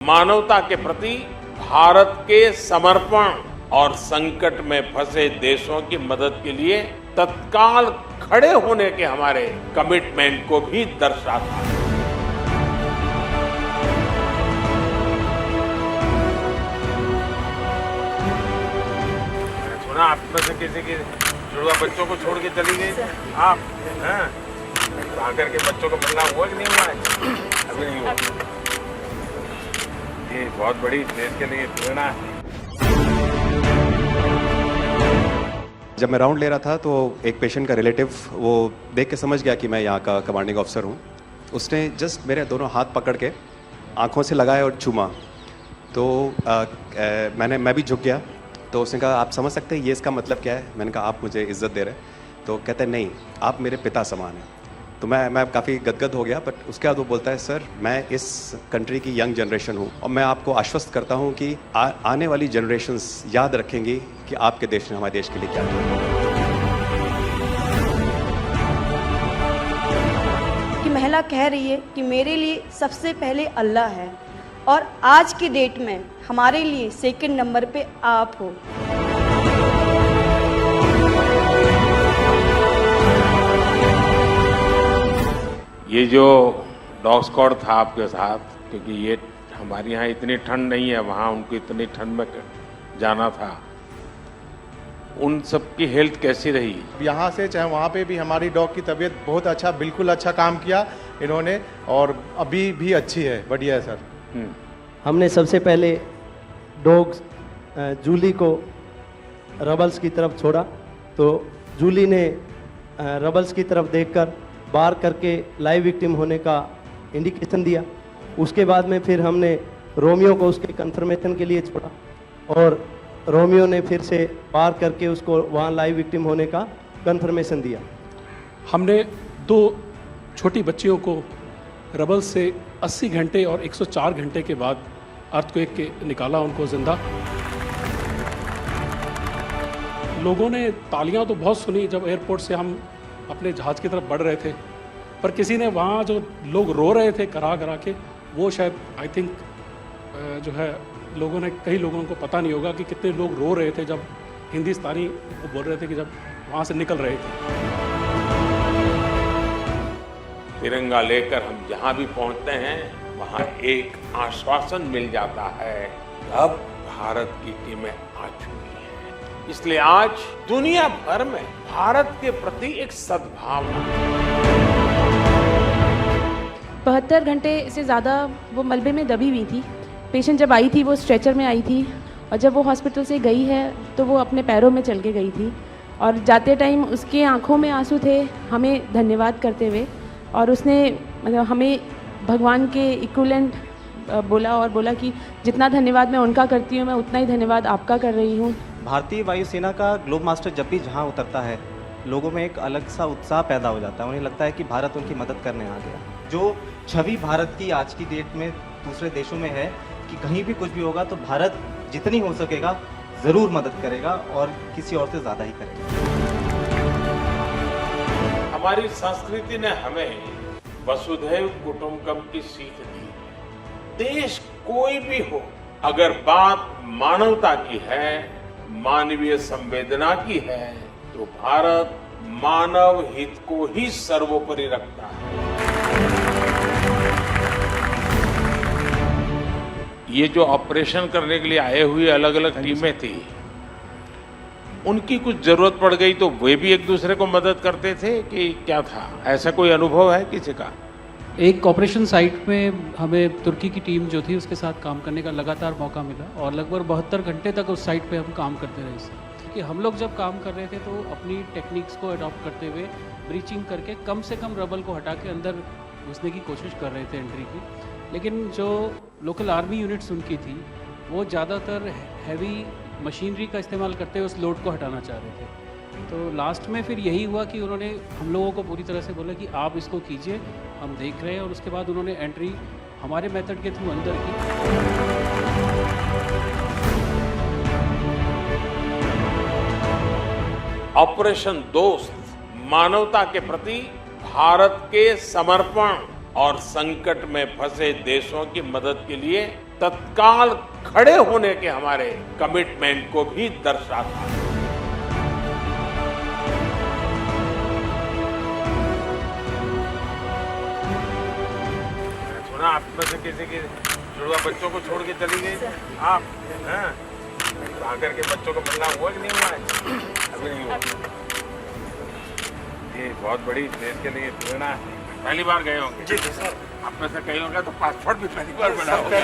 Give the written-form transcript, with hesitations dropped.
मानवता के प्रति भारत के समर्पण और संकट में फंसे देशों की मदद के लिए तत्काल खड़े होने के हमारे कमिटमेंट को भी दर्शाता है। मैंने सुना आप में से किसी की जुड़वा बच्चों को छोड़ के चली गई आप, हैं? आकर के बच्चों को मिलना हुआ कि नहीं हुआ है? अभी नहीं हुआ। ये बहुत बड़ी देश के लिए प्रेरणा है। जब मैं राउंड ले रहा था तो एक पेशेंट का रिलेटिव वो देख के समझ गया कि मैं यहाँ का कमांडिंग ऑफिसर हूँ। उसने जस्ट मेरे दोनों हाथ पकड़ के आंखों से लगाया और चूमा। तो मैं भी झुक गया। तो उसने कहा आप समझ सकते हैं ये इसका मतलब क्या है? मैंने कहा आप मुझे इज्जत दे रहे हैं। तो कहते हैं नहीं, आप मेरे पिता समान हैं। तो मैं काफ़ी गदगद हो गया। बट उसके बाद वो बोलता है सर मैं इस कंट्री की यंग जनरेशन हूँ और मैं आपको आश्वस्त करता हूँ कि आने वाली जनरेशन्स याद रखेंगी कि आपके देश ने हमारे देश के लिए क्या किया। कि महिला कह रही है कि मेरे लिए सबसे पहले अल्लाह है और आज की डेट में हमारे लिए सेकंड नंबर पे आप हो। ये जो डॉग स्क्वाड था आपके साथ, क्योंकि ये हमारे यहाँ इतनी ठंड नहीं है, वहाँ उनको इतनी ठंड में जाना था, उन सब की हेल्थ कैसी रही? यहाँ से चाहे वहाँ पे भी हमारी डॉग की तबीयत बहुत अच्छा, बिल्कुल अच्छा काम किया इन्होंने और अभी भी अच्छी है, बढ़िया है सर। हमने सबसे पहले डॉग जूली को रबल्स की तरफ छोड़ा तो जूली ने रबल्स की तरफ देखकर बार करके लाइव विक्टिम होने का इंडिकेशन दिया। उसके बाद में फिर हमने रोमियो को उसके कंफर्मेशन के लिए छोड़ा और रोमियो ने फिर से बार करके उसको वहाँ लाइव विक्टिम होने का कंफर्मेशन दिया। हमने दो छोटी बच्चियों को रबल से 80 घंटे और 104 घंटे के बाद अर्थक्वेक के निकाला उनको जिंदा। लोगों ने तालियां तो बहुत सुनी जब एयरपोर्ट से हम अपने जहाज़ की तरफ बढ़ रहे थे, पर किसी ने वहाँ जो लोग रो रहे थे करा करा के, वो शायद आई थिंक जो है लोगों ने, कई लोगों को पता नहीं होगा कि कितने लोग रो रहे थे जब हिंदुस्तानी वो बोल रहे थे कि जब वहाँ से निकल रहे थे। तिरंगा लेकर हम जहाँ भी पहुँचते हैं वहाँ एक आश्वासन मिल जाता है, अब भारत की टीमें आ चुकी हैं। इसलिए आज दुनिया भर में भारत के प्रति एक सद्भावना। 72 घंटे से ज़्यादा वो मलबे में दबी हुई थी। पेशेंट जब आई थी वो स्ट्रेचर में आई थी और जब वो हॉस्पिटल से गई है तो वो अपने पैरों में चल के गई थी और जाते टाइम उसके आंखों में आंसू थे हमें धन्यवाद करते हुए, और उसने मतलब हमें भगवान के इक्विवेलेंट बोला और बोला कि जितना धन्यवाद मैं उनका करती हूँ मैं उतना ही धन्यवाद आपका कर रही हूँ। भारतीय वायुसेना का ग्लोब मास्टर जब भी जहाँ उतरता है लोगों में एक अलग सा उत्साह पैदा हो जाता है। उन्हें लगता है कि भारत उनकी मदद करने आ गया। जो छवि भारत की आज की डेट में दूसरे देशों में है कि कहीं भी कुछ भी होगा तो भारत जितनी हो सकेगा ज़रूर मदद करेगा और किसी और से ज़्यादा ही करेगा। हमारी संस्कृति ने हमें वसुधैव कुटुंबकम की सीख दी। देश कोई भी हो, अगर बात मानवता की है, मानवीय संवेदना की है, तो भारत मानव हित को ही सर्वोपरि रखता है। ये जो ऑपरेशन करने के लिए आए हुए अलग अलग टीमें थी, उनकी कुछ जरूरत पड़ गई तो वे भी एक दूसरे को मदद करते थे कि क्या था? ऐसा कोई अनुभव है किसी का? एक ऑपरेशन साइट में हमें तुर्की की टीम जो थी उसके साथ काम करने का लगातार मौका मिला और लगभग 72 घंटे तक उस साइट पे हम काम करते रहे। कि हम लोग जब काम कर रहे थे तो अपनी टेक्निक्स को अडॉप्ट करते हुए ब्रीचिंग करके कम से कम रबल को हटा के अंदर घुसने की कोशिश कर रहे थे एंट्री की। लेकिन जो लोकल आर्मी यूनिट्स उनकी थी वो ज़्यादातर हैवी मशीनरी का इस्तेमाल करते हुए उस लोड को हटाना चाह रहे थे। तो लास्ट में फिर यही हुआ कि उन्होंने हम लोगों को पूरी तरह से बोला कि आप इसको कीजिए, हम देख रहे हैं, और उसके बाद उन्होंने एंट्री हमारे मेथड के थ्रू अंदर की। ऑपरेशन दोस्त मानवता के प्रति भारत के समर्पण और संकट में फंसे देशों की मदद के लिए तत्काल खड़े होने के हमारे कमिटमेंट को भी दर्शाता है। सुना आप में से किसी के जुड़वा बच्चों को छोड़ के चली गई आप, हैं? आकर के बच्चों को मिलना हुआ कि नहीं हुआ है? अभी नहीं हुआ। ये बहुत बड़ी देश के लिए प्रेरणा है। पहली बार गए होंगे? जी सर। आप में से कई होंगे तो पासपोर्ट भी पहली बार बना होगा।